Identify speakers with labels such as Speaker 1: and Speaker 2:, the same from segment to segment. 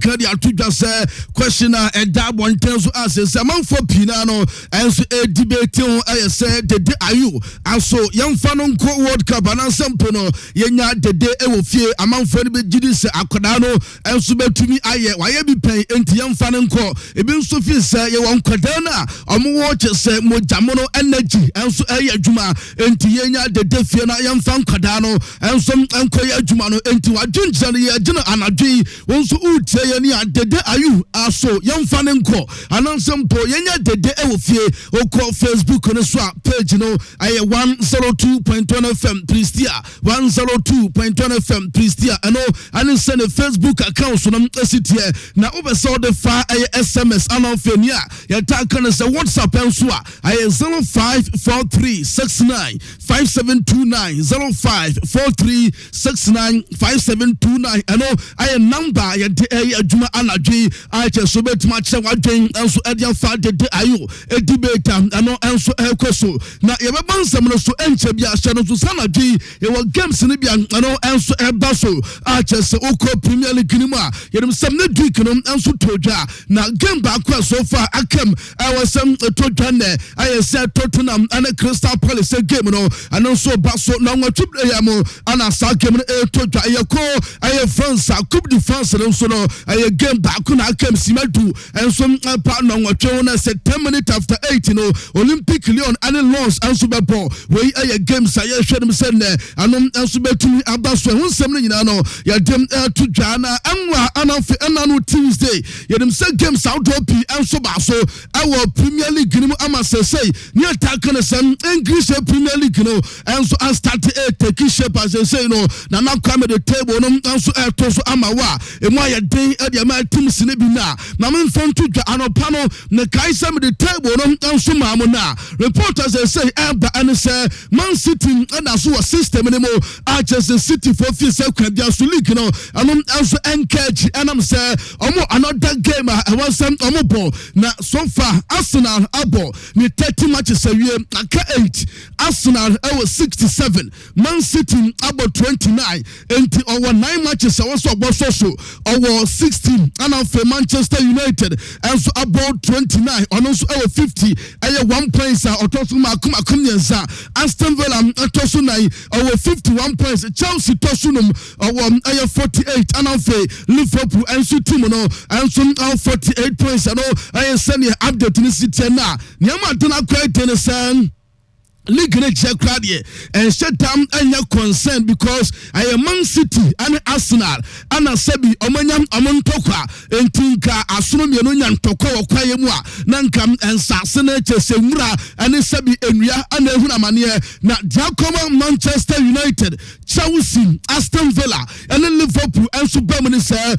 Speaker 1: Kadi atuja say question and that one tells us is a man for Pinano and so a debate say the day are you and so young fanon co World Cup and Sampono yenya the day e will fear a man for the Jidis Akadano and so to me aye why be pay into young fanon co e been so feel say you want Kadana watch say mo jamono energy and so a juma into yenya the day fear young fan Kadano and some uncle Jumano into a junjani jina anadri won't so dede ayu aso yam fanenko anansem po yenya dede e wo fie o call Facebook no so page no aye 102.1 FM Pristia 102.1 FM Pristia ano and send a Facebook account so na esitie na obeso de fa aye SMS anofenia ya taka na se WhatsApp enso a aye 0543695729 0543695729 ano aye number ya adwuma anadwe ache so betima che wadwen enso edia fa de ayo edibeta ano enso ekoso na yebebansam no so enche bia hye no so sanadwe ye wo games ne bia ano enso ebaso ache se okọ Premier League ni mu a yedem sam ne week no enso todwa na game ba kwa so far akam awasam todwa ne aye se Tottenham and Crystal Palace game no ano so baso na nwatwe ya mo ana sa game no todwa ye ko aye France Coupe de France no so no aye game back na akam simatu and some part no watwe na say 10 minutes after 8 no Olympic Lyon and Lens and Super Bowl we aye games aye hwedem say ne anom and Super Bowl abaso hunsem no nyina no ya dem to dwana anwa anafe anano Tuesday ya dem say games outdoor p and so baso our Premier League ni ama say ni attack na some English Premier League no and so start take shape as they say no na na come the table no and so to so ama wa e mo ya den e my teams ne bi na men fon to dwa anopano na kai some the table no nso maamo na reporters say eba and say Man City and aso system ne mo Manchester City for fi say kwabia so league no anom nso engage and am say omo another game I want some omo ball na so far Arsenal abo ni 30 matches awie aka 8 Arsenal was 67 Man City about 29 and over 9 matches also so over 16 and for Manchester United and so about 29 and also over 50 and 1 points or Tosuma Kumyensa Aston Villa Tosunai over 51 points Chelsea Tosunum over 48 and for Liverpool and so Timono and some 48 points and all I send you update in the city now Nyama Dona quite in League check crowdie and shut down and your concern because I am Man City and Arsenal and a Sebi Omanyam Amontoka and Tinka Asumia Toko Kwayemwa Nankam and Sassanete Semura and Sebi Enria and Hunamania na Giacomo Manchester United Chelsea Aston Villa and then Liverpool and Superman say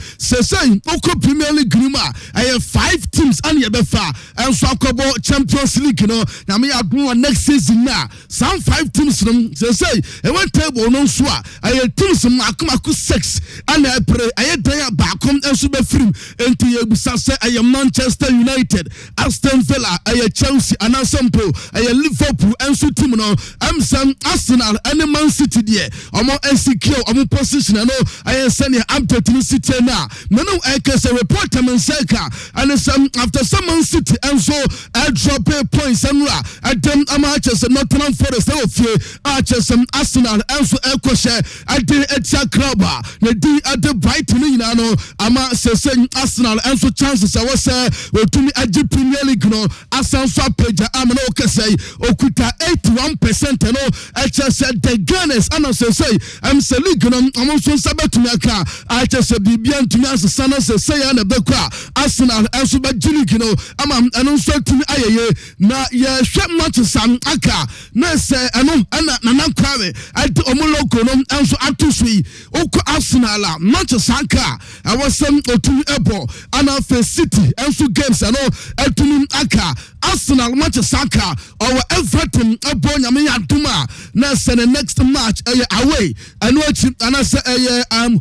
Speaker 1: Oko Premier League Grima I have 5 teams and Yabefa and Swakobo Champions League no na me adwo next season some 5 teams from say e one table no so I teams makumaku 6 and I pray I dey back and so be free enti ebusa say I am Manchester United Aston Villa I Chelsea and Sampo I Liverpool and so team no am some Arsenal and Man City there omo insecure omo position no I send update to City now no I can say report am seka and some after some Man City and so I drop points and at them Manchester Nottingham Forest of Archers Arsenal and so Ekoshe at the Etia Club the D at the Brighton no ama say Arsenal and so chances I was to me at the Premier League no Arsenal page am no say okuta 81% no Archers the Gunners and say I'm say league no am so sabat me aka Archers bibian to me as sana say na bekwa Arsenal and so ba league no ama and so to me ayeye na ye hwe matches aka na say ano ana nana kwame at omoloko no enso atusui oko Arsenal match sanka I was some otu ebo ana for City enso games ano atunu aka Arsenal match sanka or Everton ebo nyame aduma na say the next match away ano chi ana say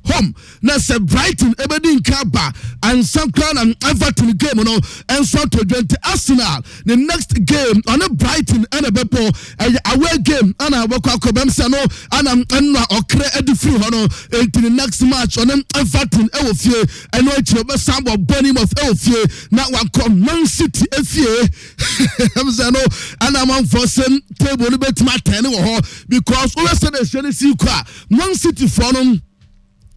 Speaker 1: home na say Brighton ebedi nkaba and some crown and Everton game no and so to 20 Arsenal the next game on a Brighton and a Beppo away game and I work out Kobemsano and I'm okre edifri hono into the next match on Everton Elfie and no choba sambo bonim of Elfie now one come Man City Efie Hamzano and I'm on for some table bet my 10 because all of a sudden see Man City for them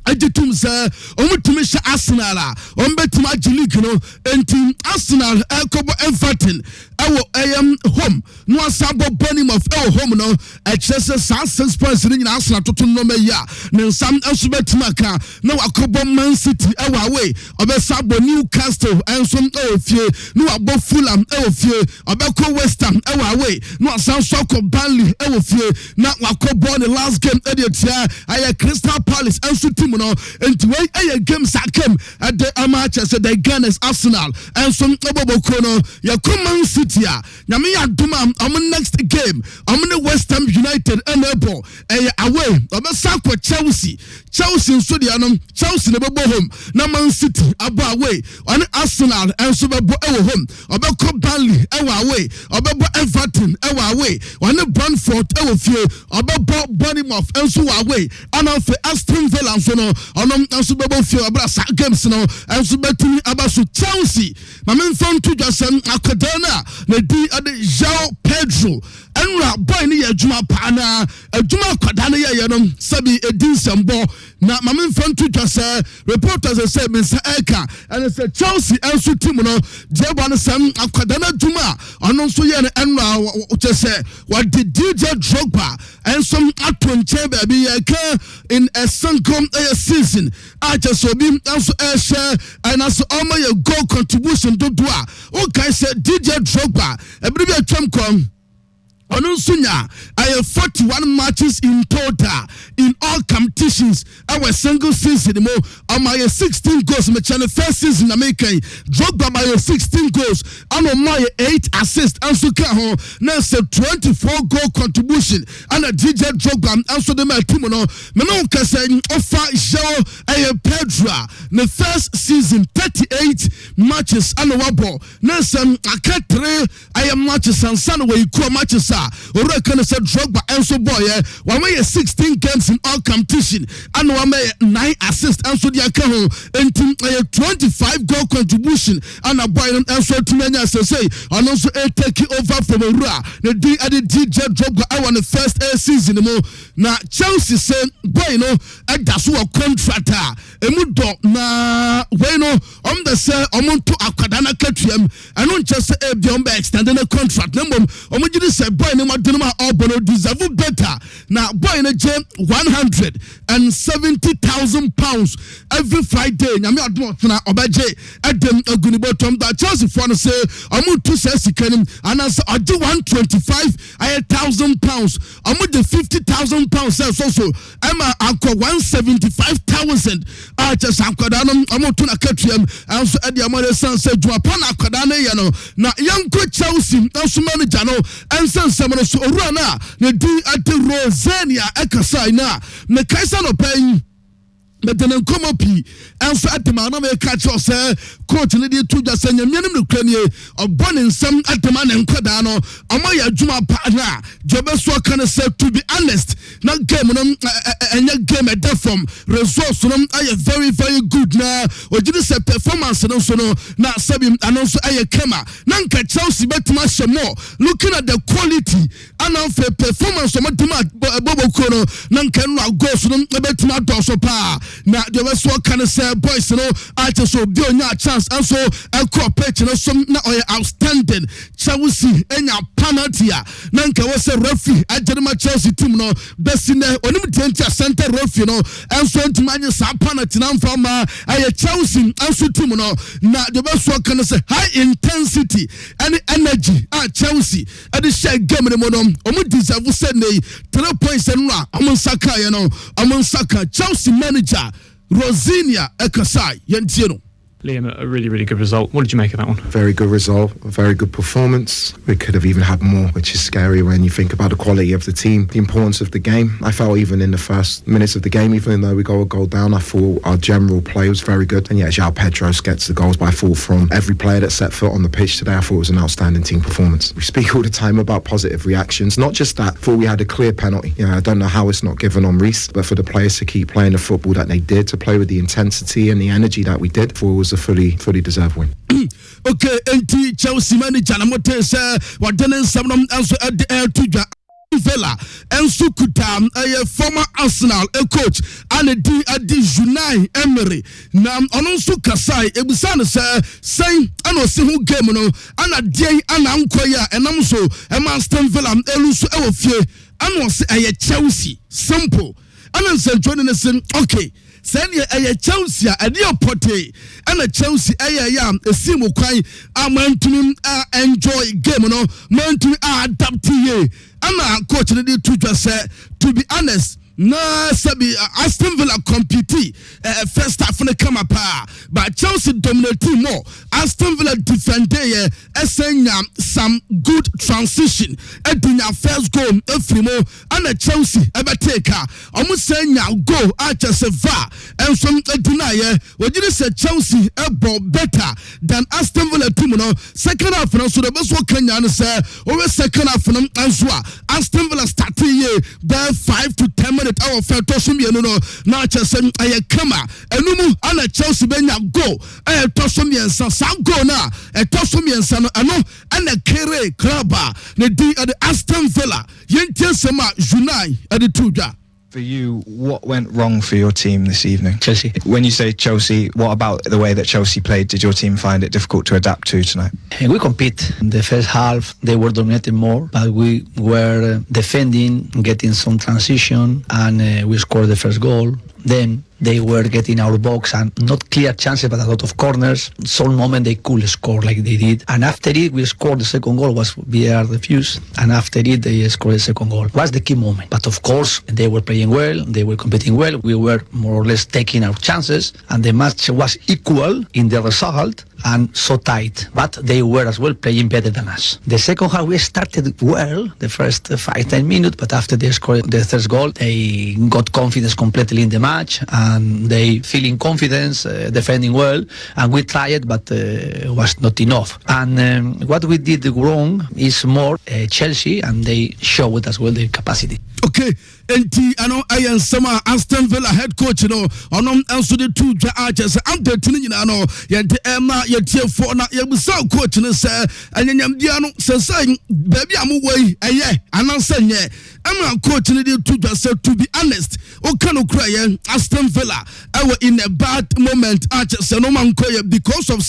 Speaker 1: ajitum sɛ ɔmutumi hyɛ Arsenal a ɔmbɛtumi agye league no enti Arsenal ɛkɔbɔ Everton ɛwɔ home no asabɔ Bournemouth ɛwɔ home no ɛkyerɛ sɛ saa 6 points ne nyinaa Arsenal toto no ma yi a ne nsam nso bɛtumi aka na wakɔbɔ Man City ɛwɔ away ɔbɛsabɔ Newcastle ɛnso ɛwɔ fie na wabɔ Fulham ɛwɔ fie ɔbɛkɔ West Ham ɛwɔ away na wasan so akɔ Burnley ɛwɔ fie na wakɔbɔ ne last game ɛde tia ayɛ Crystal Palace ɛnso team no enti wey ɛyɛ game sakem at the amateur said the Gunners Arsenal and some Oboboko no yakɔ Man City a nyame yadoma am next game am the West Ham United enable away ɔbɛsa akɔ Chelsea nso de anom Chelsea ne bɛbɔ home na Man City abɔ away on Arsenal and so bɛbɔ ɛwɔ home ɔbɛkɔ Burnley ɛwɔ away ɔbɛbɔ Everton ɛwɔ away on Brentford ɛwɔ fie ɔbɛbɔ Bournemouth nso wɔ away and for Aston Villa nso no onom nso bɛbɔ fie ɔbra sa games no nso bɛtumi aba so Chelsea ma men fon to jasem akadana na di ade Joao Pedro enra boy ne adwuma pa na adwuma akadana ye no sabi edin sembo na ma men fon to jase reporters say Mr. Eka and say Chelsea nso team no jeba no sam akadana adwuma ono nso ye no enra jase what did DJ Drogba and some atonche baby ye in a sankom season I just so be also share and also all my goal contribution to do okay said DJ Drogba every be a trump come Onunsunya, I have 41 matches in total in all competitions. Our single season, my 16 goals. My channel first season, I make Drogba by 16 goals. And on my 8 assists. And so can now say 24 goal contribution. And a DJ Drogba and so the team no. Me can say offer Joao Pedro. The first season 38 matches and a wabo. Now some I can't 3 I am matches and Sunway matches. Ora can say Drogba and so boy one way 16 games in all competition and one way 9 assists and so the account and 25 goal contribution and a boy and so to many as say and also take over from Ora the D added DJ Drogba I won the first season now Chelsea say boy no that's what contractor emudo na we no the say omonto akwadana katriam and not just say be extending a contract number omujidi say boy no madinuma obono deserve better now boy no je 170,000 pounds every Friday nyame admo na obaje edem agunibo tom that Chelsea for no say omonto say sikanim and as odi 125,000 pounds omonto 50,000 pounds so Emma akọ 175,000 just akọda no omonto na katriam and so edi amore san say juapa na akọda na ye no na yanko Chelsea so manager no and some so Orana ne di ate Rosania ekasa ina me kaisa no pen but then come up and so at the man of a catch or say coach in the 2 just saying minimum crane of born in some at the man and Quadano Amaya Juma partner Jobeswa can say to be honest not game and your game at that from resource I am very good now or did say performance and also no not sabim and also I kema Nanka Chelsea bet much more looking at the quality and of performance of Bobo Kono Nanka goes bet my dorsal power. Now the rest what can say boys you know I just so be on your chance and so a corporate you know some na outstanding Chelsea enya penalty nanka was a referee at the Chelsea team no best in there onim tenta center referee no and so to man some penalty now from Chelsea and so team no now the rest what can say high intensity and energy at Chelsea at the share game no omo deserve say 3 points and amon saka you know amon saka Chelsea manager Rosinia Ekasai Yentiano.
Speaker 2: Liam, a really, really good result. What did you make of that one?
Speaker 3: Very good result, a very good performance. We could have even had more, which is scary when you think about the quality of the team, the importance of the game. I felt even in the first minutes of the game, even though we got a goal down, I thought our general play was very good. And yeah, Joao Pedro gets the goals, but I thought from every player that set foot on the pitch today, I thought it was an outstanding team performance. We speak all the time about positive reactions. Not just that, I thought we had a clear penalty. I don't know how it's not given on Reece, but for the players to keep playing the football that they did, to play with the intensity and the energy that we did, I thought it was a fully deserved win.
Speaker 1: Okay, NT Chelsea manager Namote say wadene nsam anso tudwa Vela enso kuta former Arsenal coach and di Unai Emery na ono nso kasai ebusa no say ano se ho game no ana die ana nkoya enam so Aston Villa eluso e wo fie ano se Chelsea simple ana nsentwene ne sen okay send ye Chelsea a de opote and Chelsea yam esimu kwai amantuni enjoy game no mantuni adapt ye ana coach ne dey to be honest na sabi Aston Villa compete first half ne come up but Chelsea dominate more. Aston Villa defend some good transition edinya first goal efrimo and Chelsea ebe take almost senya goal just va and some edina we did say Chelsea better than Aston Villa team no second half no so the best work Kenya no say over second half no anso Aston Villa starting there 5 to 10 minutes our first tossum ye no na chese kama enumu ana Chelsea benya goal tossum ye san goal na tossum ye san no ano ana kere club na di at Aston Villa yentie sema Unai at the tudwa.
Speaker 4: For you, what went wrong for your team this evening?
Speaker 5: Chelsea.
Speaker 4: When you say Chelsea, what about the way that Chelsea played? Did your team find it difficult to adapt to tonight?
Speaker 5: We compete. In the first half, they were dominating more, but we were defending, getting some transition, and we scored the first goal. Then they were getting our box and not clear chances, but a lot of corners. Some moment they could score like they did. And after it, we scored the second goal, was VAR refused. And after it, they scored the second goal. Was the key moment. But of course, they were playing well, they were competing well. We were more or less taking our chances. And the match was equal in the result and so tight. But they were as well playing better than us. The second half, we started well, the first 5-10 minutes. But after they scored the third goal, they got confidence completely in the match. And they feeling confidence, defending well, and we tried, but was not enough. And what we did wrong is more Chelsea, and they showed as well their capacity.
Speaker 1: Okay, NT, I know I am some Aston Villa head coach, also the two archers. I'm the Tinin, yet Emma, yet here for not your so coach, and say, and then Diano says, baby, I'm away, and I'm saying, I'm coaching the two just to be honest. Okano cry Aston Villa. I was in a bad moment. Archers no man because of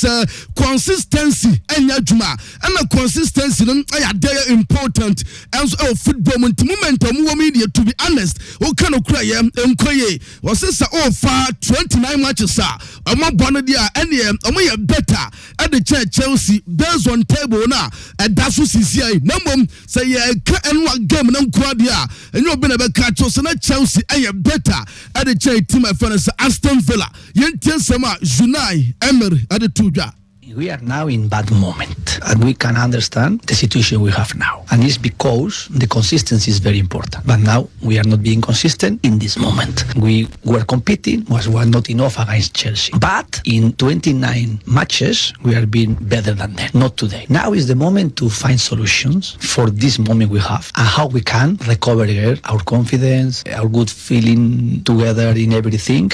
Speaker 1: consistency and yajuma and a consistency. I are there important as football momentum. Media to be honest. Okano cry was this far 29 matches. I'm not bonadia and better at the Chelsea. There's one table now and that's what CCI. Number say and one game and and you've been able to catch us and Chelsea. I am better at the team. My friends, Aston Villa. Yentin Sama Unai Emery at the Tudja.
Speaker 5: We are now in bad moment, and we can understand the situation we have now. And it's because the consistency is very important. But now we are not being consistent in this moment. We were competing, was not enough against Chelsea. But in 29 matches, we are being better than them. Not today. Now is the moment to find solutions for this moment we have and how we can recover our confidence, our good feeling together in everything.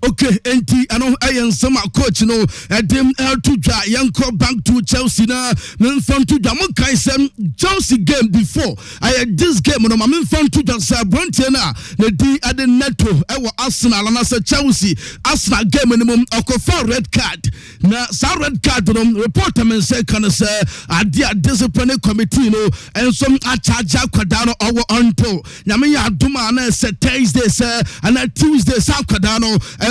Speaker 1: Okay, NT, I know I am some coach, at them to young back to Chelsea now. Men found to Jamukai Chelsea game before. I had this game on my men found to just Brentena, the D at the Neto, our Arsenal, and I said Chelsea, Arsenal game minimum of a red card. Now, some red card reporter men say, can I say, I did disciplinary committee, and some charge Quadano our unto. Yamia Duma said Thursday, sir, and Tuesday, South Quadano.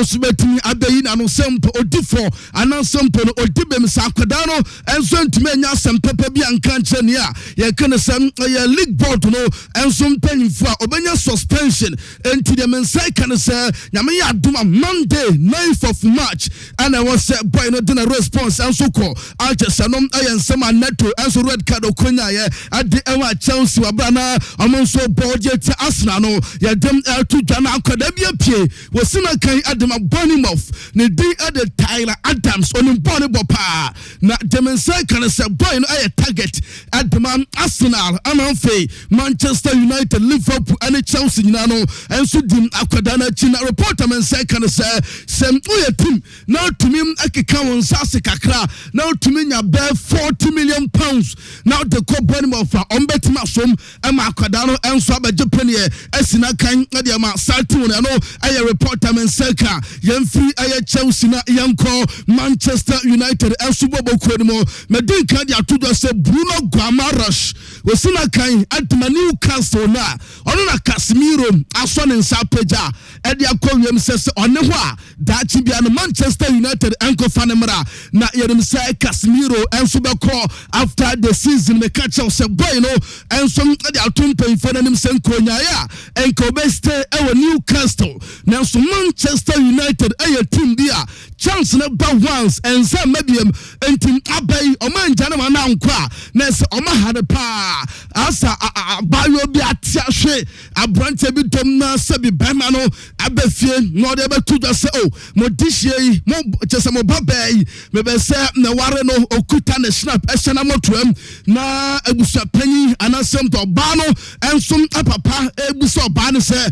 Speaker 1: enso betimi abayi na no sempo odifo anan sempo no odibem sa akwada no enso ntimi anya sempepa bi anka nche ne a ye kene sem ye league board no enso mpanyimfo a obenya suspension enti de mensai kan se nyame ya aduma Monday 9th of March and I was boy no dinner response enso ko alchesanom ayensem aneto enso red card okonya ye ade ewa Chelsea wabrana omonso budget Arsenal no ye dem to dwana akwada bi apie wosina kan adema Bournemouth ne di ade Tyler Adams onim bone bopa na demensai kan se boy no aye target adema Arsenal amanfe Manchester United Liverpool and Chelsea nyina no enso dim akwada na chi na reporter men say kan se sem oye team na tumi akeka won sase kakra na tumi nya be 40 million pounds now the co Bournemouth on betima som e ma akwada no enso abaje panie asina kan na de ma saltu no aye reporter men say ka yemfiri aye Chelsea na yanko Manchester United enso bobo mo medin kan dia to do say Bruno Guimaraes wosina kan atma Newcastle na ono na Casemiro aso ne nsapeja e dia kowiem sese one ho a daachi bia no Manchester United enko fanemra na yerim say Casemiro enso beko after the season me catch us boy no enso de atumpen fonanim senkonya ya enko best e Newcastle na enso Manchester United e team dia chance na ba once and some medium entim abai o manja na na nkwa na se o ma hade pa asa bayo bi atiahwe abrante bi dom na se bi bema no abafie no de betu da se o mo dihie mo chese mo babai me be se na ware no okuta na snap ehye na motoam na abusa panyi anasem to ba no ensom apapa ebusa oba ne se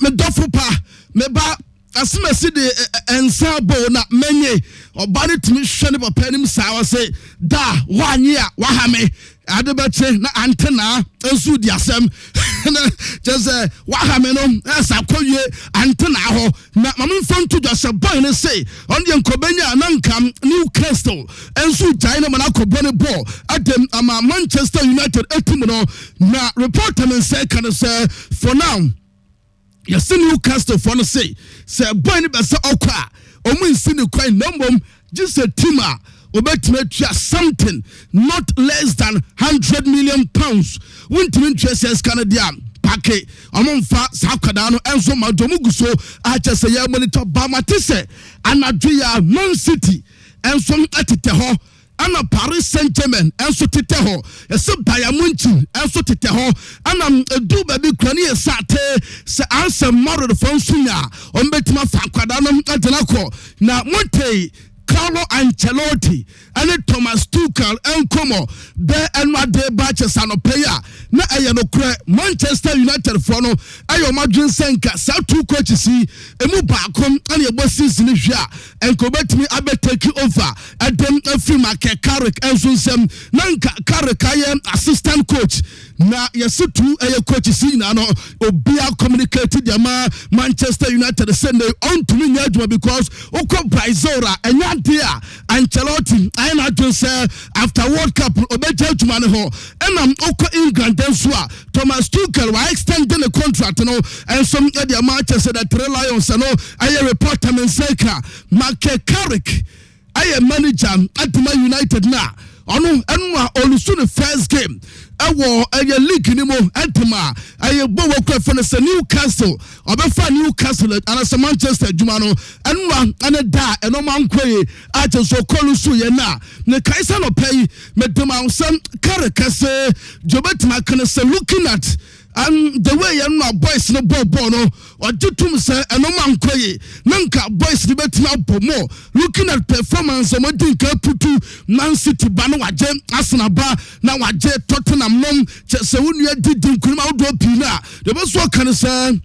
Speaker 1: me dofo pa me ba asimasi de ensabo na menye obane timi hwe ne papa nim sawa se da wanye a wahame adebeche na antena ensu di asem na just wahame no asa kowie antena ho na mamfon to just boy ne say on de nkobenya na nkam Newcastle ensu jai na mana kobone ball adem ama Manchester United etim no na reporter men say kan say for now yes Newcastle for no say boy ne be say okwa omu nsi ne kwan nombom just a teamer obetime something not less than 100 million pounds won't interest Canada pake omonfa sakada no enso madomu guso acha say ya monitor ba matese anadua Man City enso atete ho ana Paris Saint-Germain enso tete ho ese Bayern Munich enso tete ho ana edu ba bi krani esate se answer model the phone sunya ombetima fakwada no atena ko na montei Carlo Ancelotti and Thomas Tuchel and Como be enwade batches anopeya na aye no kure Manchester United for no ayo madwin senka sa two coaches emu baakom ane ebo season hwia enko betimi abetake over adem afima ke Carrick ensonsem nanka Carrick aye assistant coach na yesitu aye coaches na no obia communicated yama Manchester United send on to me nyaduma because okọ Brazora enya dia Ancelotti I na to say after World Cup obeja tumane ho enam okọ England so Thomas Tuchel wa extending the contract no and some of the matches that 3 Lions no I reporter men say Mark Carrick I manager at Man United na ono enwa olusu the first game ewo eye league ni mo entema aye bo wo kwa for the Newcastle obefa Newcastle and as Manchester juma no enwa ane da eno mankoye aje so kolusu ye na ne kaisa no pay medema some karekase jobetima kan say looking at and the way you boys no ball no or jutum say eno mankoye nanka boys ni betima bomo looking at performance mo dinka putu Man City ba no waje Arsenal ba na waje Tottenham nom se wonu didi nkuruma odo pina the best one can say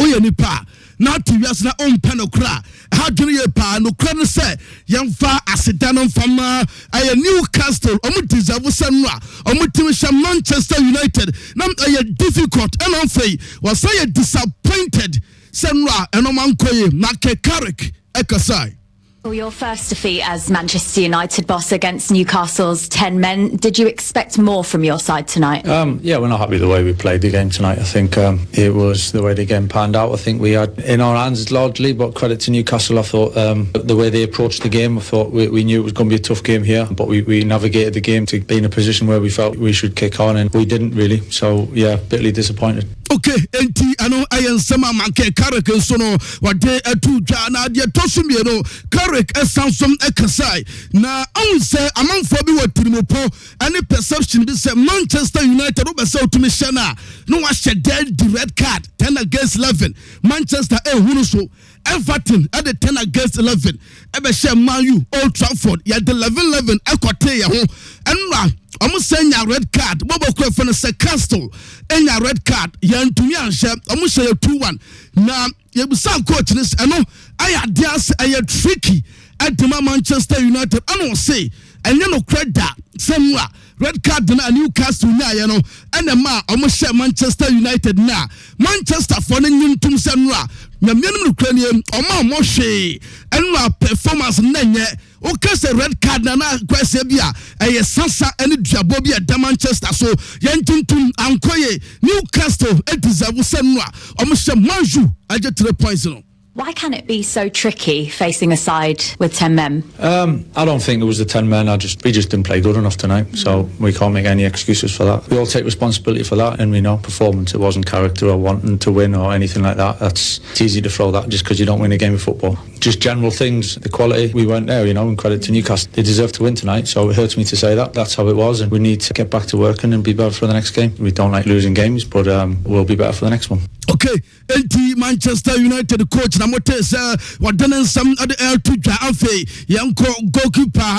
Speaker 1: oye nipa na tiwias na ompanokra ha dwene ye pa no kra no say yemfa asedano fama aye Newcastle omu deserve sanwa omu team sham Manchester United na aye difficult and unfair was say disappointed sanwa eno mankoye na Carrick ekasai
Speaker 6: Well, your first defeat as Manchester United boss against Newcastle's 10 men. Did you expect more from your side tonight?
Speaker 7: Yeah, we're not happy with the way we played the game tonight. I think it was the way the game panned out. I think we had in our hands largely, but credit to Newcastle. I thought the way they approached the game, I thought we knew it was going to be a tough game here, but we navigated the game to be in a position where we felt we should kick on, and we didn't really. So, yeah, bitterly disappointed.
Speaker 1: Okay, enti ano ayen sama manke Carrick so no wade atu dwa na de tosumie no Carrick esansom ekasai na on say amanfo bi watirimopo any perception bi say Manchester United be say otumi shana no wa sheded the red card 10 against 11 Manchester hunu so Everton at the 10 against 11 ebe share Man U Old Trafford ya the 11-11 ekote ya ho enra almost saying a red card. Bobo Crefon is a castle and a red card. Yan to me and share almost say a 2-1. Now, you some coach this. I know I had just a tricky at the Manchester United. I don't say, and you know, credit somewhere. Red card na Newcastle na you know and the man almost share Manchester United na Manchester for the new team senra na mianum Ukrainian oma moshe and performance na nye o kase red card na kwese bia e sasa any duabo bia da Manchester so yentuntum ankoye Newcastle e deserve senra almost share Macho aje 3 points no.
Speaker 6: Why can it be so tricky facing a side with 10 men?
Speaker 7: I don't think it was the 10 men. We just didn't play good enough tonight, so we can't make any excuses for that. We all take responsibility for that, and we know performance. It wasn't character or wanting to win or anything like that. It's easy to throw that just because you don't win a game of football. Just general things, the quality, we weren't there, and credit to Newcastle. They deserve to win tonight, so it hurts me to say that. That's how it was, and we need to get back to working and be better for the next game. We don't like losing games, but we'll be better for the next one.
Speaker 1: Okay, enti Manchester United coach na motes wadane some other air to Joao yanko goalkeeper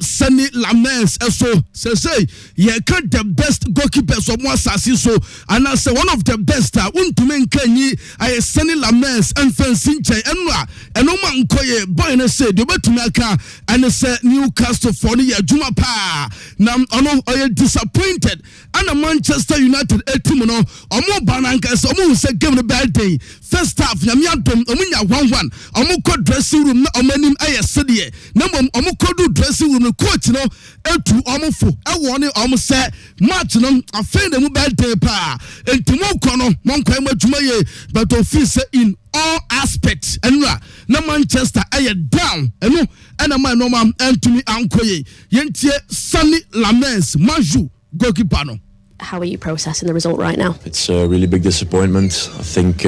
Speaker 1: Sunny Lamens so say yeah cut the best goalkeepers of one assassin so and I say one of the best untumen kanyi Sunny Lamens and Fensinche enwa enoma nkoye boy na say de betumi aka and say Newcastle for the juma pa na ono oye disappointed and Manchester United team no omo bananka so omo say game the bad day first half nyamiadom omunya 1-1 omo ko dressing room na omanim ayesede na omo ko do dressing room coach no etu omo fo ewo ne omo say match no afei dem bad day pa entimo ko no monko amadwuma ye but office in all aspects enra na Manchester aye down eno na man no man antumi ankoye yentie Sunny Lamens Macho goalkeeper no.
Speaker 8: How are you processing the result right now?
Speaker 9: It's a really big disappointment. I think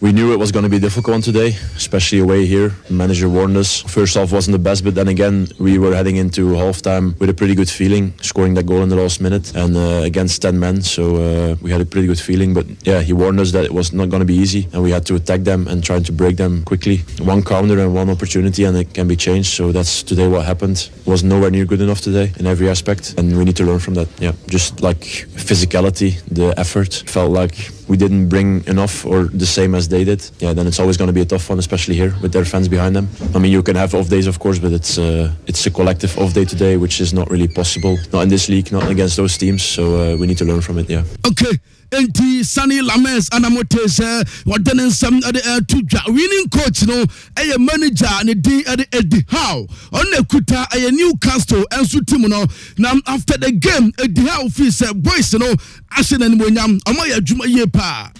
Speaker 9: we knew it was going to be difficult on today, especially away here. The manager warned us. First half wasn't the best, but then again, we were heading into halftime with a pretty good feeling, scoring that goal in the last minute and against 10 men. So we had a pretty good feeling. But yeah, he warned us that it was not going to be easy and we had to attack them and try to break them quickly. One counter and one opportunity and it can be changed. So that's today what happened. It was nowhere near good enough today in every aspect and we need to learn from that. Yeah, just like physicality, the effort, felt like we didn't bring enough or the same as they did. Yeah, then it's always going to be a tough one, especially here with their fans behind them. I mean, you can have off days, of course, but it's a collective off day today, which is not really possible. Not in this league, not against those teams. So we need to learn from it. Yeah.
Speaker 1: Okay. Enti Sunny Lamens anamotes wadane some other to winning coach no a manager and the Eddie Howe on the kuta a Newcastle and so team no now after the game Eddie Howe feels boys no ashen and wenyam amaya juma ye pa.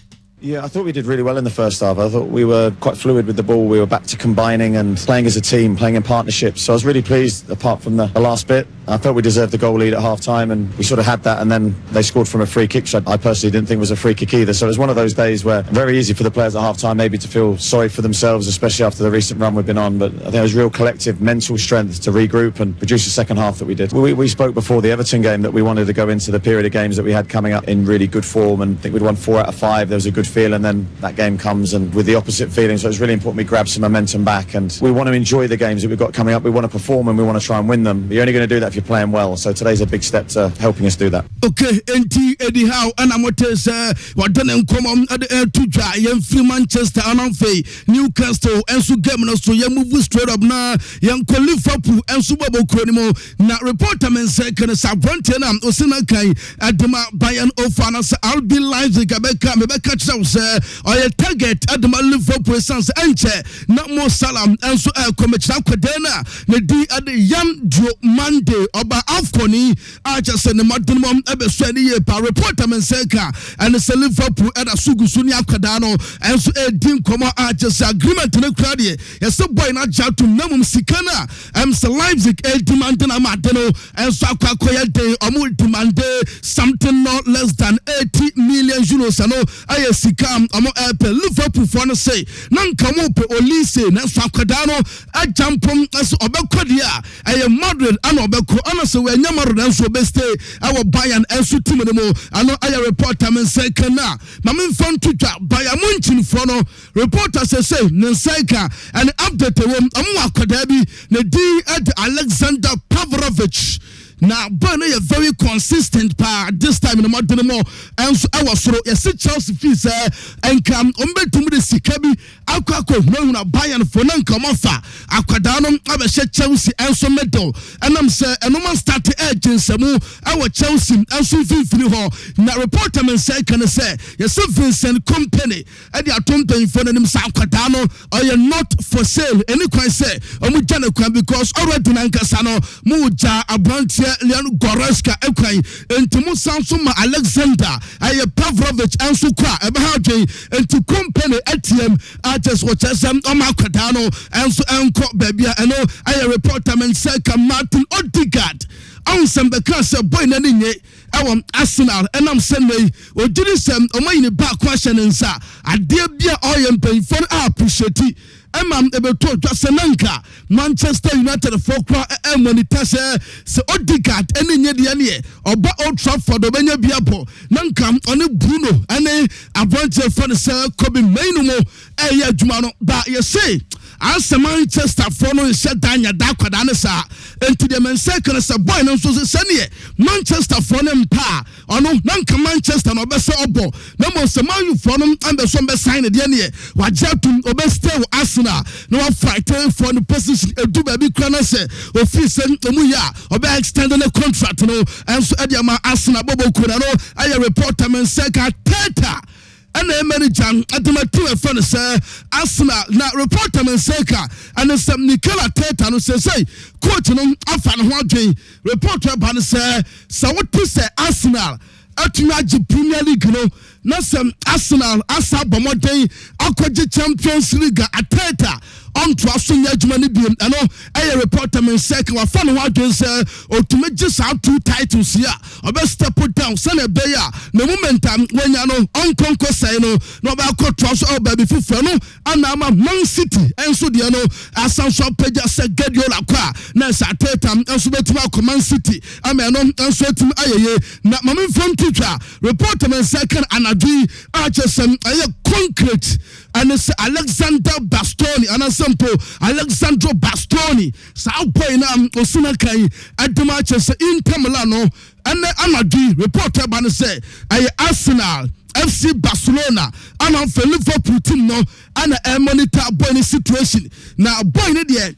Speaker 10: Yeah, I thought we did really well in the first half. I thought we were quite fluid with the ball. We were back to combining and playing as a team, playing in partnerships. So I was really pleased, apart from the last bit. I felt we deserved the goal lead at half-time, and we sort of had that, and then they scored from a free kick, which I personally didn't think was a free kick either. So it was one of those days where very easy for the players at half-time maybe to feel sorry for themselves, especially after the recent run we've been on. But I think it was real collective mental strength to regroup and produce the second half that we did. We spoke before the Everton game that we wanted to go into the period of games that we had coming up in really good form, and I think we'd won 4 out of 5. There was a good feel, and then that game comes and with the opposite feeling. So it's really important we grab some momentum back, and we want to enjoy the games that we've got coming up. We want to perform and we want to try and win them. You're only going to do that if you're playing well. So today's a big step to helping us do that.
Speaker 1: Okay, NT Eddie Howe and Amotes Wadan come at the to dry young free Manchester and Newcastle and so game so you move straight up now young Liverpool and Super Bowl Cronimo na reporter men second Sabrantenam Osina Kai at the Bayern Ofanas I'll be live the Gabeka catch house or a target at the Liverpool Sans Enche, not more Salam, and so Comechna Quadena, the D at the Yam Joe Monday, Oba Afconi, Archers and the Martinum Ebeswedi, Reporter Menseka, and the Liverpool at a Sugusunia Cadano, and so a Dim Coma Archers agreement to the crowd. Yes, boy, not Jatu Namum Sikana, Sir Leipzig, El Dimantana Martino, and Sakakoya Day, or multimande, something not less than 80 million euros. I know I Sikam, Amo Apple, Liverpool for no say, Nankamope, Olise, Nansakadano, a Jampum, as Obekodia, I am Madrid, and Obeko, honestly, when Yamaru and so best day, our Bayern and Sutimimo, I know I report them and say, Kana, Mamin Fon Tuta, Bayamunchin Fono, reporters say, Nansaka, and update the room, Amwakadebi, Nedi at Alexander Pavlovich. Now, Burnley are very consistent this time in the Martin more, and so I was so Chelsea fees and come to the Sikabi, Aquaco, no Bayern for non come offer, Aquadano, I Chelsea and so metal, and I'm saying, and no man started agents, our Chelsea and so Finfino. Now, reporter and say, can I say, yes, Vincent Company, and the Atompe for them Aquadano, or you're not for sale, any can say, or we because already Nankasano, Muja, Abrantia. Leon Goreska Ekrai and Timu Sansuma Alexander Aya Pavlovich and Sukwa Ebahaji and to company ATM artists Watchesam Omakadano and so Uncle Baby and I report them and Seka Martin Odegaard. Ansem because a boy Nani Arsenal and I'm sending or did this in back question and sa I dear beer oil and pay for appreciate it. Emam ebeto Jasenanka Manchester United folkwa emoni tase se Odegaard ene nyede ane oba Old Trafford obenya biapo nanka one Bruno ane abranche for the Kobe Mainu mo eye adwuma no ba ye say as Manchester for no se danya da kwada ne sa enti de mensekere se boy no so se ne Manchester for ne mpa ono nanka Manchester no be se obo na mo se Man U for no ambe so be sign de ne wajatum obestay no one fighting for the position do baby crana say office omuya obe extend the contract no and so ediama Arsenal bobo kuna no I report am seka teta and the manager at the material friend say Arsenal na report am seka and some Nicola Teta no say coach no afan ho adwen report about say so what say Arsenal atumaji Premier League no na some Arsenal asa bomoden akwaje Champions League ateta on to Asunya Jumani Beam and I report them in second or fun what is to make just out 2 titles here or best step put down Sunday Bayer no momentum when you know on conquest no about trust or baby no and I'm a Man City and so the no as some shop pages said get your aqua Nasa Tatum and so to Man City I mean and so to aye not my from teacher report them in second and agree Archerson concrete and it's Alexander Bastoni and a simple Alexandro Bastoni Sao boy na Osuna Kai at the matches in Milano and Amadi reporter ban say I Arsenal FC Barcelona and on for Liverpool team no and a monitor boy situation now boy there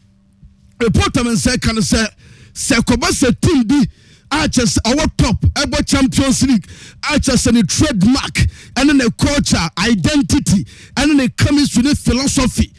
Speaker 1: reporter man say can say Sekobasa team be Archers our top ever Champions League Archers and a trademark and then a culture identity and then a chemistry philosophy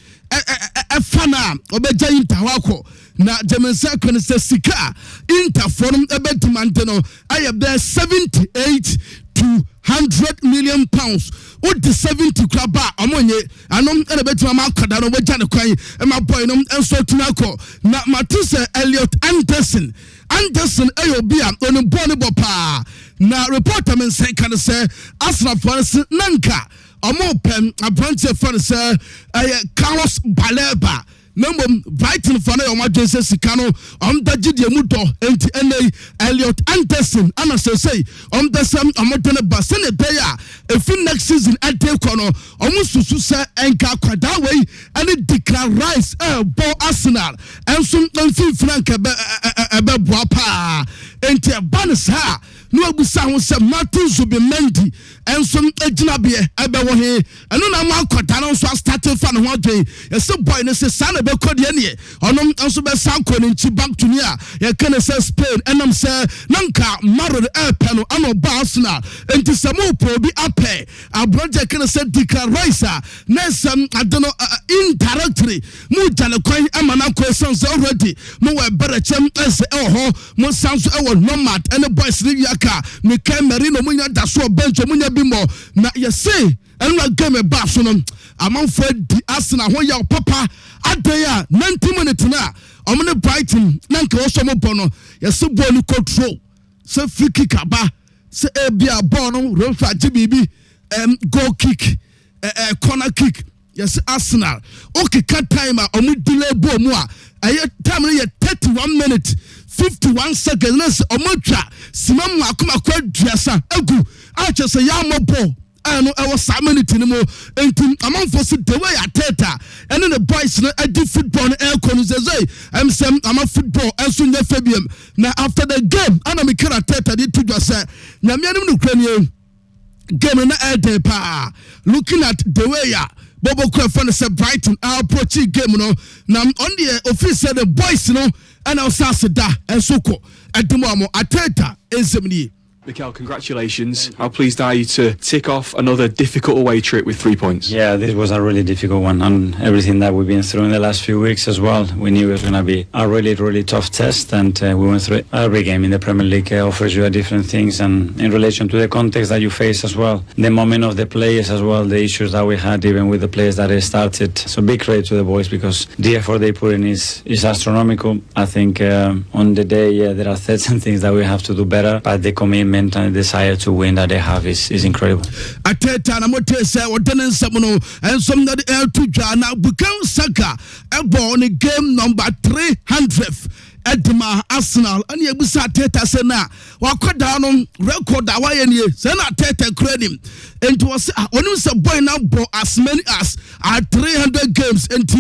Speaker 1: fana obeja intawako na jemensa kan se sika interforum ebe demandeno I have there 78 to 100 million pounds what the 70 club amonye anom ene betima makada no weja ne kwan e ma boy no enso tunako na matuse Elliot Anderson ayobia on bone bopa na reporter men say kan say Arsenal fans nanka omo pem abranche fans say Carlos Baleba Number Brighton for no emergency sicano daji de mudo enti ene Elliot Anderson ana say the sam amodene basene beya if next season at the corner susu say enka kwada we and declare rise bo Arsenal and some frank ebe boapa enti banis ha no abusa ho se Martin Zubimendi enso ejinabe ebewo he eno na ma akota no so start fa no ho adwen yesi boy ne se sa na be kode ne onom enso be san ko ne nchi back to near ye can say Spain enam se nanka maro e no ano ba Arsenal enti se mo probi ape abroje can say Declan Rice nesam adono indirectly mu jale kwan amana ko sense already mo we berechem ese ho mo sanso e wo nomad ene boys ni yaka me kan Merino munya daso bench munya bimo na yesi ena game ba so no amanfo di Arsenal ho ya papa adaya 90 minutes na omne Brighton nanka wo so mo bono yesi ball control se free kick aba se ebia ball no refa jibibi goal kick corner kick yes Arsenal okay cut time omu delay ball mu a time no 31 minutes 51 seconds omotwa simam akoma kwa duasa egu a chese ya mobo ano e was minute ni mo enti amanfo se the way ateta ene the boys no adi football no air conzeze am ama football enso nya fabium na after the game ana me kara ateta di to duasa na me anim no kranie game na air day pa looking at the way ya Bobo Kwefan said Brighton approach game no na on the official the boys no and I was da and soko at the moment ateta enzemni.
Speaker 2: Mikel, congratulations. How pleased are you to tick off another difficult away trip with 3 points?
Speaker 11: Yeah, this was a really difficult one, and everything that we've been through in the last few weeks as well. We knew it was going to be a really, really tough test, and we went through it. Every game in the Premier League offers you different things, and in relation to the context that you face as well, the moment of the players as well, the issues that we had even with the players that started. So big credit to the boys because the effort they put in is astronomical. I think on the day there are certain things that we have to do better, but the commitment and the desire to win that they have is incredible.
Speaker 1: Ateta na mote se wodene nsamuno ensom na de to dwa na Bukayo Saka ebo on game number 300 Edma Arsenal and Yabusa Teta Sena wakoda no record awaye nie Sena Teta credit and was only some boy now bought as many as 300 games and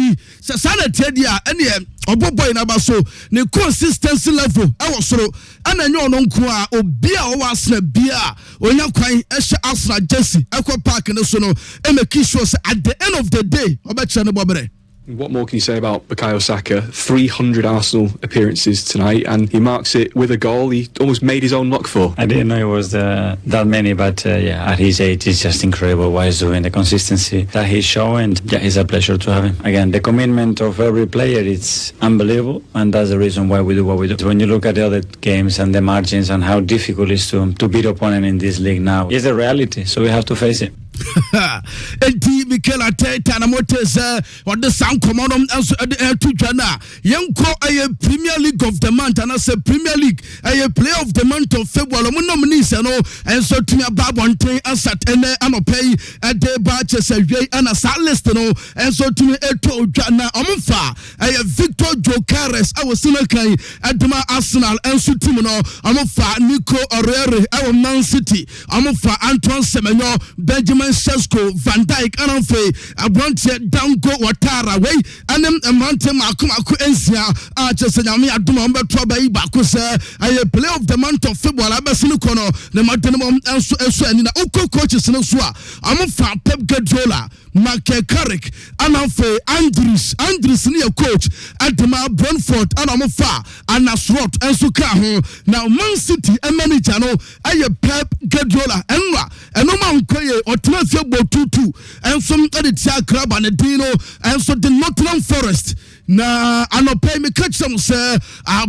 Speaker 1: Sana Tedia and Oboboy na baso ne consistency level awosoro ana nyo no nko a obia o Arsenal bia onya kwan ehye Arsenal jersey ekwa park ne so no e make sure at the end of the day obeche ne bobere.
Speaker 2: What more can you say about Bukayo Saka? 300 Arsenal appearances tonight, and he marks it with a goal he almost made his own luck for.
Speaker 11: I didn't know it was that many, but at his age, it's just incredible what he's doing, the consistency that he's showing. Yeah, it's a pleasure to have him. Again, the commitment of every player, it's unbelievable, and that's the reason why we do what we do. When you look at the other games and the margins and how difficult it is to beat opponent in this league now, it's the reality, so we have to face it.
Speaker 1: Enti Mikel Arteta na motese what the sound command enso to jana yenko a Premier League of the month and say Premier League a player of the month of February mo nominees no enso tumi ababonten asat ene anopay ade ba chese we ana sa list no enso tumi eto jana omfa a Victor Jokeres awosina kan adema Arsenal enso team no omfa Nico Orere awo Man City omfa Antoine Semenyo Benjamin Sesko Van Dijk anamfe abronte Dango Watara way anem amante makumako ensia a chese nyame adoma mbeto ba yi ba ko se aye play of the month of February abesini kono ne madenum enso ani na uko coaches no so a amfa Pep Guardiola Michael Carrick anamfe Andres ni coach adema Brentford anamfa Anasrot enso ka ho na Man City manager no aye Pep Guardiola eno ma nkoye otena fiabo 2-2 and some editor club and Dino and so the Nottingham Forest na anopay me catch some say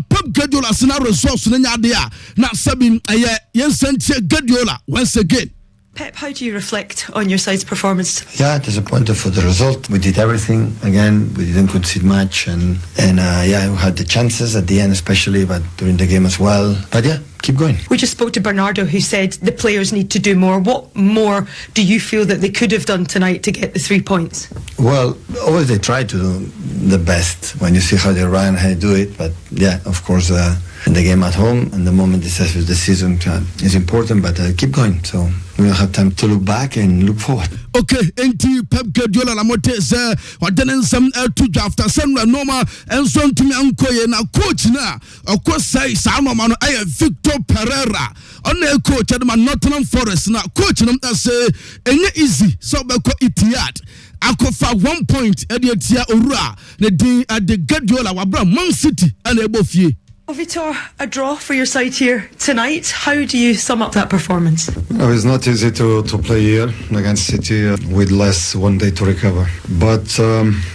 Speaker 1: Pep Guardiola sina resource na nyadea na sabin yensentie Guardiola once again.
Speaker 12: Pep, how do you reflect on your side's performance?
Speaker 13: Yeah, disappointed for the result. We did everything. Again, we didn't concede much, and yeah, we had the chances at the end, especially, but during the game as well. But yeah, keep going.
Speaker 12: We just spoke to Bernardo, who said the players need to do more. What more do you feel that they could have done tonight to get the 3 points?
Speaker 13: Well, always they try to do the best when you see how they run, how they do it. But yeah, of course, and the game at home, and the moment decisive of the season is important, but keep going. So we don't have time to look back and look forward.
Speaker 1: Okay, enti Pep Guardiola la mote se wadenen some to after some normal and so to me ankoye na coach na okosai sa mama no aye Victor Pereira on the coach at Nottingham Forest na coach no say enye easy so be ko Etihad akofa 1 point e de tia owura na din at the Guardiola wabra Man City and ebofie.
Speaker 12: Vitor, a draw for your side here tonight. How do you sum up that performance?
Speaker 14: It's not easy to play here against City with less 1 day to recover. But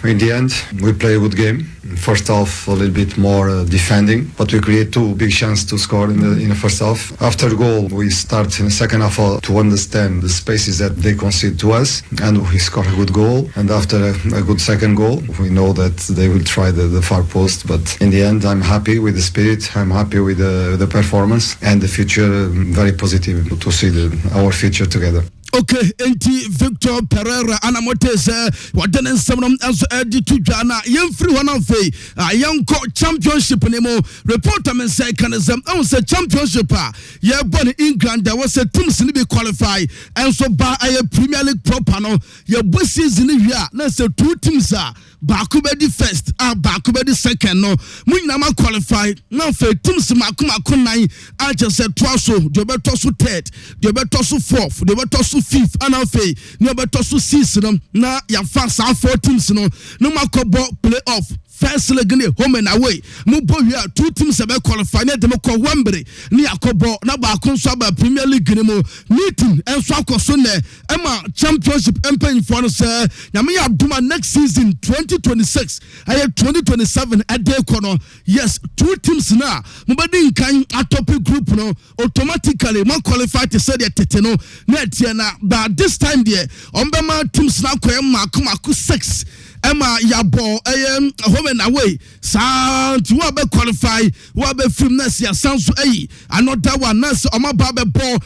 Speaker 14: in the end, we play a good game. First half, a little bit more defending, but we create 2 big chances to score in the first half. After goal, we start in the second half to understand the spaces that they concede to us, and we score a good goal. And after a good second goal, we know that they will try the far post. But in the end, I'm happy with the spirit. I'm happy with the performance, and the future very positive to see our future together.
Speaker 1: Okay, enti Victor Pereira anamotese wadenen semnom enso edi tudwana yemfiri wana fe yanko championship nemo reporter men say kanazam say championship ye born in England there was a teams ni be qualify enso ba aye Premier League proper no ye bo season here na say 2 teams Barca be the first Barca be the second no munyina ma qualify na fe teams makoma nan a just say twaso de beto so third de beto so fourth de beto so fifth and afei ne beto so sixth na ya fa sa 4 teams no makobo playoff first leg ni home and away mo bo wi 2 teams be qualify na dem ko Wembley ni akobo na ba ko so ba Premier League ni mo meeting enso akoso ne ema championship empen for no say nyame ya duma next season 2026 aye 2027 ade kono yes 2 teams na mo be din kan atop group no automatically mo qualify to say the tete no na tie na but this time there on be ma teams na koyem makomako 6 Emma Yabo home and away sound you be qualify you be film next year sounds another one nurse oma babe ball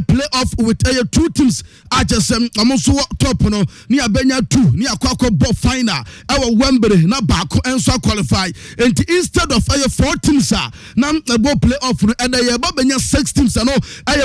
Speaker 1: play off with 2 teams just so top no ni abenya 2 ni akwa ball final our Wembley na Barca enso qualify and instead of 4 teams na ball play off and benya 6 teams no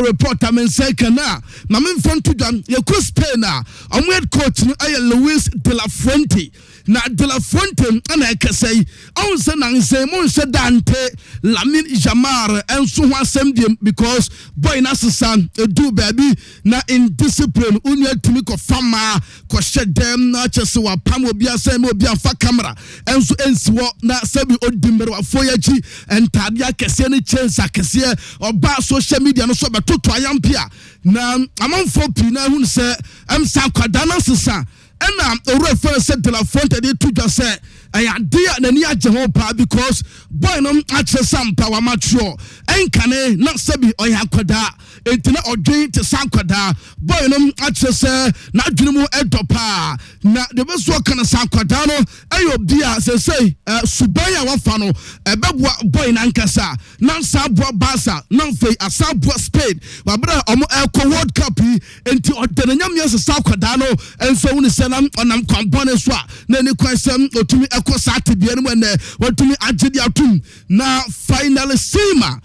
Speaker 1: report men say kana na me front to them ye could Spain na head coach no Luis de la Fuente na de la Fuente ana ekasai on se na nse mo nse Dante Lamine Yamal enso ho asem dem because boy na sesan do baby na indiscipline unya timi ko fama ko shedem na chese wa pam obi asem obi afa camera enso ensiwo na sabi odimere wa foyaji entade akese ne chance akese oba social media no so betoto ayampia na amanfo pi na hu se emsa kwada na sesan ena refer said de la Fuente de to say I dear na ni agye ho pa because boy no ache sam power Macho enkane na sabi oya kwada entina odwen te san kwada boy no ache se na adwene mu edopa na de beso kana san kwada no ayo bia say subaya wafa no ebeboa boy na nkasa na sabua Barca na fe asabua Spain wabra omo eko World Cup enti odene nyam yes san kwada no enso woni se na onam kwampone so na ni kwasem otumi Sati bi enu ne watumi agedi atum na finally sima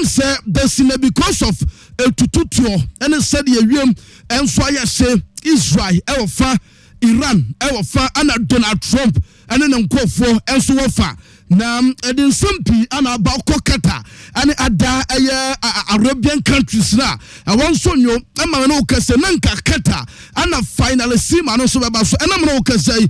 Speaker 1: say the because of tututuo and said ye wiem enso ayese Israel ewofa Iran ewofa ana Donald Trump ene nkofo enso wofa na edin sampi ana about Kokata and ada Arabian countries na awon sonyo ama no kase nanka kata ana finally sima no so baba so ena no kase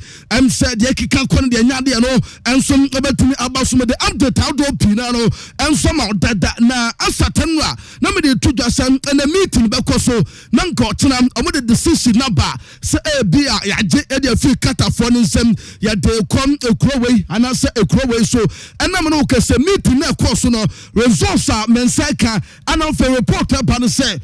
Speaker 1: said ye kika kon de nyade no enso betumi abaso me de update how do pina no enso ma dada na asatanwa na me de tudwasam na meeting be koso nanka otena omo de decision na ba se bia ya je e de fi kata for nsem ya de kom ekurowei ana se ekurowei so enam no kase meeting na koso no results are mensaka and on for reporter ban say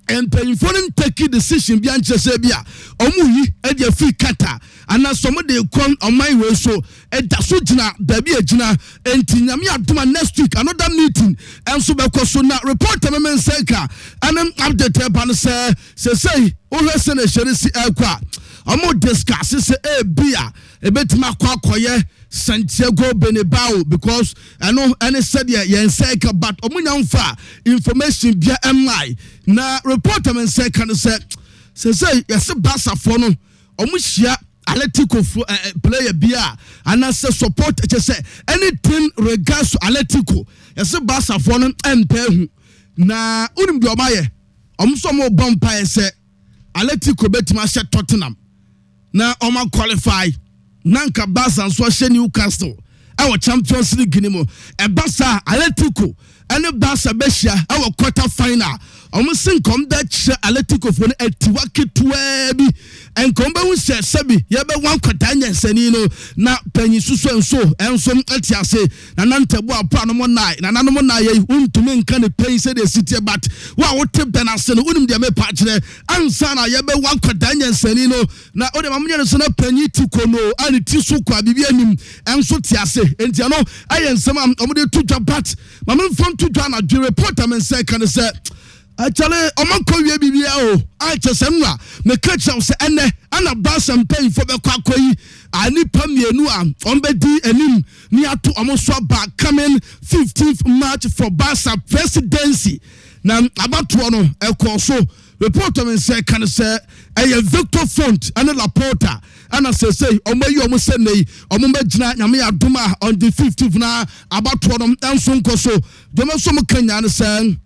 Speaker 1: and paying for take decision bi anche se bia omuyi e de free kata ana some dey come on my way so e da so gina da bi agina enti nyame adoma next week another meeting and so be koso na reporter mensaka and update ban say o hwese na shere si akwa omo discuss say bia ebetima kwakoye Santiago Benebao because I know any said yen say but omunya mfa information bia MI na reporter men say kan say yes Barca for no omuhia Atletico player bia and as support say anything regards to Atletico yes Barca for no empe na unim bi omaye omso mo bompa say Atletico betima hye Tottenham na oma qualify Nanka Barca and so Newcastle. Our Champions League mo. Barca Atletico and Barca Beshia our quarter final. Almost come that Atletico for a tiwaki tuebi and come back with Sebi. Yabe one Catania Senino na penny suso and some etiase and Nantabo Panamonai and Anamonai to men can pay say the city but what tip than us and wouldn't be a patch there and Sana Yabe one Catania Senino na Odemamia Sona penny to Kono and it is so quabianim and so tiase and Tiano I am some of the two but Mamma from two Jana the reporter and second say actually, Omanko Bibia, I just am the catch of Anna Barca and pay for the Kwakoi. I need Pamia on Bedi and him near to Amoswaba coming 15th March for Barca presidency. Now, about Toronto, El Corso, reporter and say, can say, a Victor Font and a Laporta. And as I say, Omayo Musene, Omumejina, Yamia Duma on the 15th now, about Toronto and Sonkoso. Domasomo Kenya saying,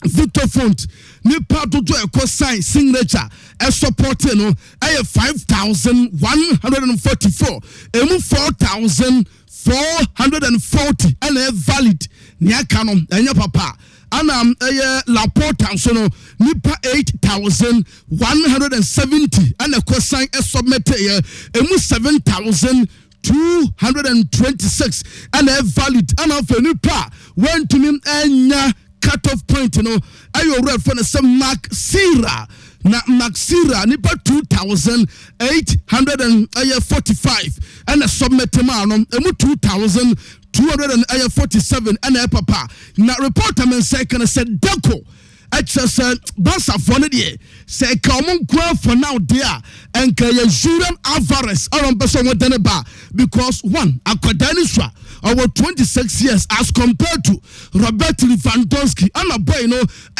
Speaker 1: Victor Font, new part to a co-sign signature, a support, 5,144, emu 4,440, and a valid, near canon, and your papa. And Laporta, so no, nipa 8,170, and a co-sign a submitted, emu 7,226, and a valid, and of a nipa went to me and cut-off point, I read for some Mark Sira. Na Maxira nipa 2,845 and a submit man 2,247 and a papa. Na reporter men second said Deco. Said Barca for the say common ground for now there and Joao Alvarez around person with Deneba because one Akadaniswa over 26 years as compared to Robert Lewandowski and a boy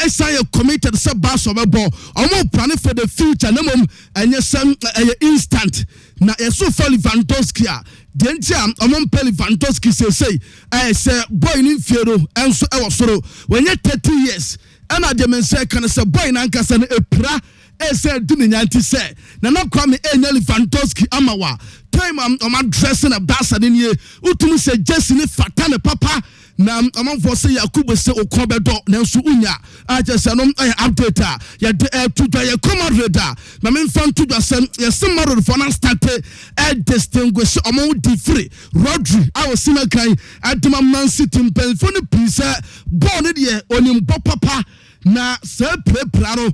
Speaker 1: SIA committed sub Barca ball almost planning for the future and yes instant na so far Lewandowski then among Lewandowski say I say boy in Fiero and so I was sort when you're 30 years and I demonstrate can say boy nankasa na epra say do nyanti say na na kwa me Lewandowski amawa time am dressing a Barca ni utumi say Jesse ni fata ne papa na amanfo say Yakubu say okobedo na nso unya a just no update ya to ya command na me fan to just ya simaro for na start distinguish among the free Rodri I was seen kan aduma Man City pen for the piece born there onim papa na se preparo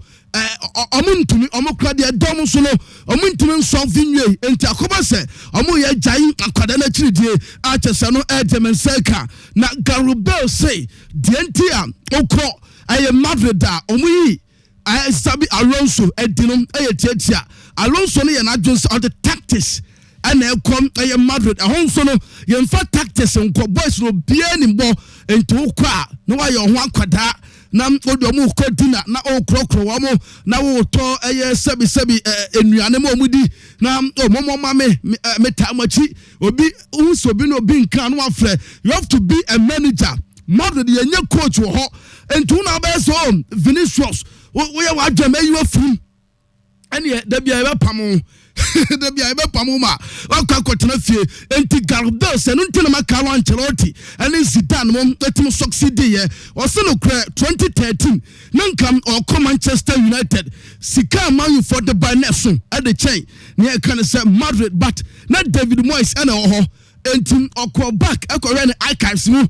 Speaker 1: omuntumi omukra de dom so no omuntumi nso vinwe enti akoba se omu ye gyan akwada na chiridie a chese no edemenseka na Garubel say de entia okro aye Madrid da omuyi aye sabi Alonso edinom aye tiatia Alonso no ye na adwons on the tactics and come aye Madrid ahonso no ye mfa tactics nko boys no bia ni mbo enti okwa no wa ye ho akwada na odomu kodina na okrokro wamo na wo to sebi enuane mo mudi na omomo mame metamachi obi unsobi no bi nkan no afre you have to be a manager Madrid yenye coach wo ho entu na ba so Vinicius wo ye wa dwama yi afum ene da bia e pam da bia e pam ma akwa fie enti Gardo se no ntena makaro Ancelotti ene Zidane mo etim succeed ye o se no 2013 nankam or Manchester United sika man for the Barneson at the chain near can say Madrid but not David Moyes ene ho enti okwa back akwa archives mu e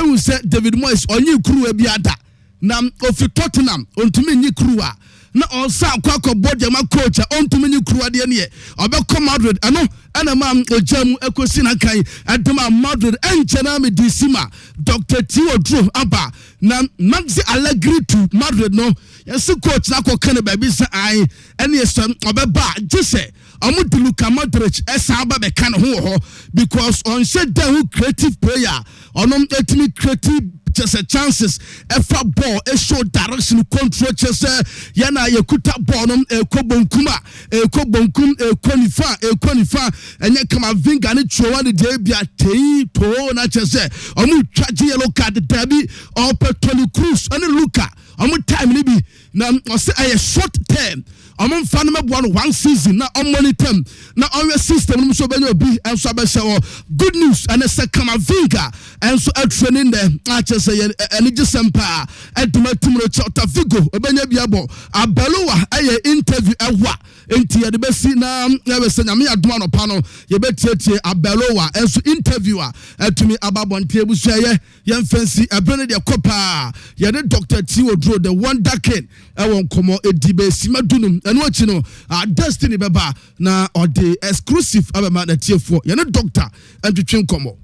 Speaker 1: will say David Moyes onye kuru e biada na ofi Tottenham ontumi nyi kuru a na on sa akwa body ma coach on to many crew ade ne obekọ Madrid ano ana ma ojam ekosi na kan adema Madrid enchena me disima Dr. Teodoro aba na Maxi Allegri to Madrid no yes coach na ko kan ba bi sa ai ene esam obeba jese Amudu Luka Modric esaba be kan ho because on said that creative player on etimi creative just chances efa ball e show direction control just yana yekuta ball no ekobonkuma ekonifa enye kama vinga ne chowa ne de bia tei to na chese omu twaje yellow card dabi or Toni Kroos and Luka omu time ni bi na ose a short term omu fa no mebo one season na monitor na on system no so benyo bi enso abese good news and a second vinga enso a training there chese eni gisempa eduma timro chota Vigo obenya biabo abelowa aye interview ewa enti ye de besi na we se nyame aduma no pa no ye betietie abelowa enso interviewer etumi ababonte ebusu ye fancy ebrene de kopa ye de Dr. Teodoro the wonder Kane ewon komo edibe simadunum eno achi no destiny beba na ode exclusive abema na tiefo ye ne doctor entwetwe komo